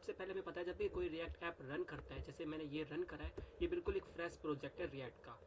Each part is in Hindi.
सबसे पहले हमें पता है जब भी कोई रिएक्ट ऐप रन करता है, जैसे मैंने ये रन करा है, ये बिल्कुल एक फ्रेश प्रोजेक्ट है रिएक्ट का,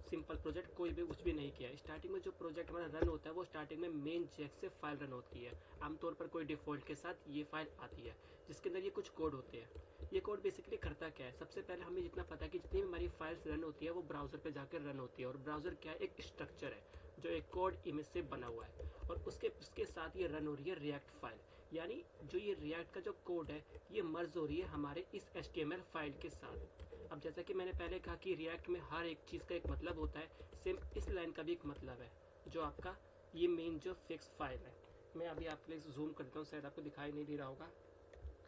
सिंपल प्रोजेक्ट, कोई भी कुछ भी नहीं किया है। स्टार्टिंग में जो प्रोजेक्ट हमारा रन होता है वो स्टार्टिंग में मेन जेएक्स से फाइल रन होती है। आमतौर पर कोई डिफ़ॉल्ट के साथ ये फाइल आती है जिसके अंदर ये कुछ कोड होते हैं। ये कोड बेसिकली करता क्या है, सबसे पहले हमें जितना पता है कि जितनी भी हमारी फाइल्स रन होती है वो ब्राउज़र पे जाकर रन होती है। और ब्राउज़र क्या है, एक स्ट्रक्चर है जो एक कोड इमेज से बना हुआ है, और उसके साथ ये रन हो रही है रिएक्ट फाइल। यानी जो ये रिएक्ट का जो कोड है ये मर्ज हो रही है हमारे इस HTML फाइल के साथ। अब जैसा कि मैंने पहले कहा कि रिएक्ट में हर एक चीज़ का एक मतलब होता है, सेम इस लाइन का भी एक मतलब है, जो आपका ये मेन जो फिक्स फाइल है। मैं अभी आपके लिए जूम करता हूँ, शायद आपको दिखाई नहीं दे रहा होगा,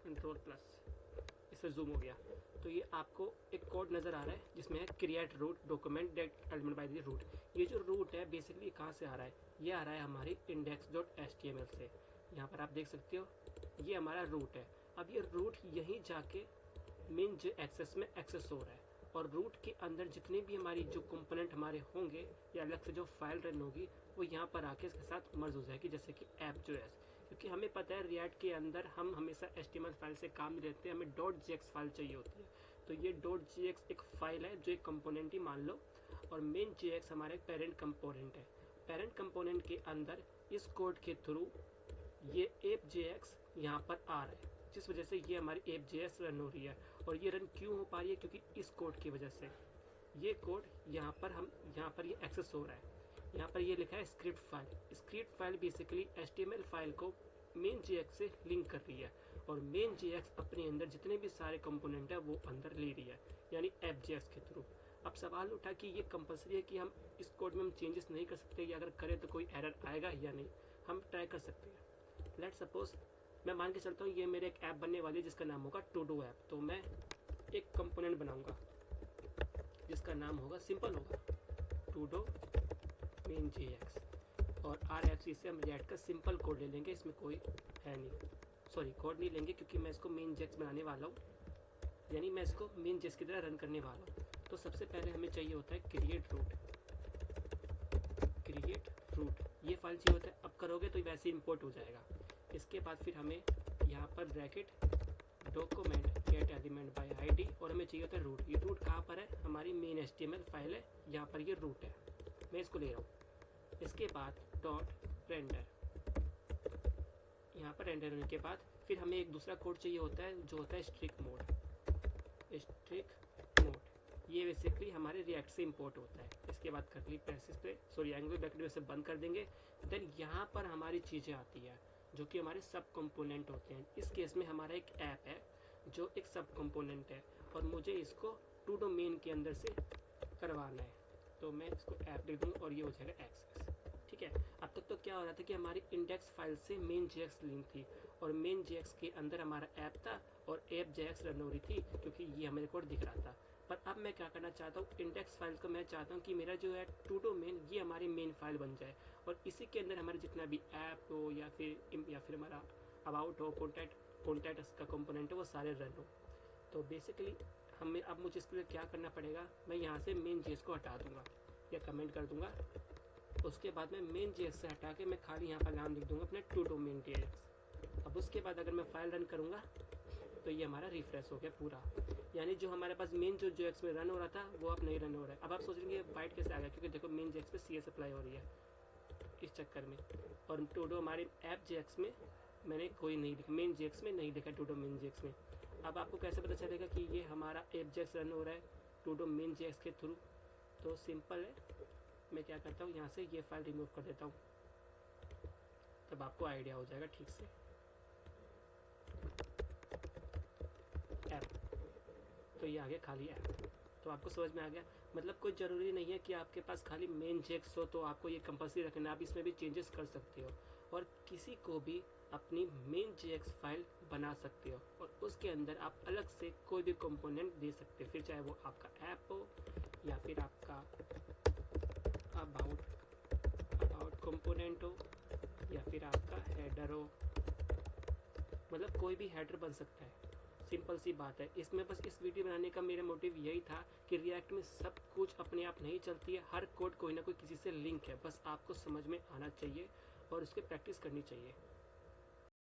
Ctrl+, इससे जूम हो गया। तो ये आपको एक कोड नज़र आ रहा है जिसमें है create root document date element by the root. ये जो रूट है बेसिकली कहाँ से आ रहा है, ये आ रहा है हमारी index.html से। यहाँ पर आप देख सकते हो ये हमारा रूट है। अब ये रूट यहीं जाके मेन जो एक्सेस में एक्सेस हो रहा है, और रूट के अंदर जितने भी हमारी जो कंपोनेंट हमारे होंगे या अलग से जो फाइल रन होगी वो यहाँ पर आके इसके साथ मर्ज हो जाएगी, जैसे कि app.js। क्योंकि हमें पता है रिएक्ट के अंदर हम हमेशा HTML फाइल से काम नहीं लेते, हमें .jx फाइल चाहिए होती है। तो ये .jx एक फाइल है जो एक कंपोनेंट ही मान लो, और मेन jx हमारा एक पेरेंट कंपोनेंट है। पेरेंट कंपोनेंट के अंदर इस कोड के थ्रू ये app.jx यहाँ पर आ रहा है, जिस वजह से ये हमारी app.js रन हो रही है। और ये रन क्यों हो पा रही है, क्योंकि इस कोड की वजह से ये कोड यहाँ पर ये एक्सेस हो रहा है। यहाँ पर ये लिखा है script file. Script file basically HTML file को मेन जेएक्स से लिंक कर रही है, और मेन जेएक्स अपने अंदर जितने भी सारे कंपोनेंट है वो अंदर ले रही है, यानी app.js के थ्रू। अब सवाल उठा कि ये कंपलसरी है कि हम इस कोड में हम चेंजेस नहीं कर सकते, या अगर करें तो कोई एरर आएगा या नहीं। हम ट्राई कर सकते हैं। लेट सपोज मैं मान के चलता हूँ ये मेरे एक ऐप बनने वाली है जिसका नाम होगा टू डू ऐप। तो मैं एक कंपोनेंट बनाऊंगा जिसका नाम होगा, सिंपल होगा, टू डू मेन जेएक्स, और RFC से हम रिएक्ट का सिंपल कोड ले लेंगे, इसमें कोई है नहीं, सॉरी कोड नहीं लेंगे क्योंकि मैं इसको मेन जेएक्स बनाने वाला हूँ, यानी मैं इसको मेन जेएक्स की तरह रन करने वाला हूँ। तो सबसे पहले हमें चाहिए होता है क्रिएट रूट, ये फाइल चाहिए होता है। अब करोगे तो वैसे इंपोर्ट हो जाएगा। इसके बाद फिर हमें यहाँ पर bracket document gate element by ID, और हमें चाहिए होता है रूट। ये रूट कहाँ पर है, हमारी मेन HTML फाइल है, यहाँ पर ये रूट है, मैं इसको ले रहा हूँ। इसके बाद डॉट रेंडर, यहाँ पर रेंडर होने के बाद फिर हमें एक दूसरा कोड चाहिए होता है जो होता है स्ट्रिक मोड। ये बेसिकली हमारे रिएक्ट से इंपोर्ट होता है। इसके बाद कर्ली ब्रेसेस पे, सॉरी एंगल ब्रैकेट में से बंद कर देंगे। देन यहाँ पर हमारी चीज़ें आती है जो कि हमारे सब कंपोनेंट होते हैं। इस केस में हमारा एक ऐप है जो एक सब कंपोनेंट है, और मुझे इसको टू डू मेन के अंदर से करवाना है। तो मैं इसको ऐप लिख दूँगा और ये हो जाएगा एक्सेस। ठीक है। अब तक तो क्या हो रहा था कि हमारी इंडेक्स फाइल से मेन जेएक्स लिंक थी, और मेन जेएक्स के अंदर हमारा ऐप था, और app.js रन हो रही थी क्योंकि ये हमें कोड दिख रहा था। पर अब मैं क्या करना चाहता हूँ, इंडेक्स फाइल को मैं चाहता हूँ कि मेरा जो है टू डू मेन ये हमारी मेन फाइल बन जाए, और इसी के अंदर हमारे जितना भी ऐप हो या फिर हमारा अबाउट हो, कॉन्टैक्ट का कंपोनेंट हो, वो सारे रन हो। तो बेसिकली हमें अब मुझे इसके लिए क्या करना पड़ेगा, मैं यहाँ से मेन जेएस को हटा दूंगा या कमेंट कर दूंगा। उसके बाद मैं मेन जेएस से हटा के मैं खाली यहाँ पर नाम लिख दूंगा अपने टू डू मेन जेएक्स। अब उसके बाद अगर मैं फाइल रन करूँगा तो ये हमारा रिफ्रेश हो गया पूरा, यानी जो हमारे पास मेन जो जेएक्स में रन हो रहा था वो अब नहीं रन हो रहा है। अब आप सोचेंगे वाइट कैसे आ गया, क्योंकि देखो मेन जेएक्स पे CS अप्लाई हो रही है इस चक्कर में, और टू डू हमारे app.js में मैंने कोई नहीं लिखा, मेन जेएक्स में नहीं लिखा, टू डू मेन जेएक्स में। अब आपको कैसे पता चलेगा कि ये हमारा app.js रन हो रहा है टू डू मेन जेएक्स के थ्रू? तो सिंपल है, मैं क्या करता हूँ यहाँ से ये फाइल रिमूव कर देता हूँ, तब आपको आइडिया हो जाएगा ठीक से। ऐप, तो ये आ गया खाली ऐप। तो आपको समझ में आ गया, मतलब कोई ज़रूरी नहीं है कि आपके पास खाली मेन जेएक्स हो तो आपको ये कंपल्सरी रखना, आप इसमें भी चेंजेस कर सकते हो, और किसी को भी अपनी मेन जेएक्स फाइल बना सकते हो, और उसके अंदर आप अलग से कोई भी कंपोनेंट दे सकते हो, फिर चाहे वो आपका ऐप हो या फिर आपका अबाउट कंपोनेंट हो या फिर आपका हेडर हो, मतलब कोई भी हेडर बन सकता है। सिंपल सी बात है। इसमें बस इस वीडियो बनाने का मेरा मोटिव यही था कि रिएक्ट में सब कुछ अपने आप नहीं चलती है, हर कोड कोई ना कोई किसी से लिंक है, बस आपको समझ में आना चाहिए और उसकी प्रैक्टिस करनी चाहिए।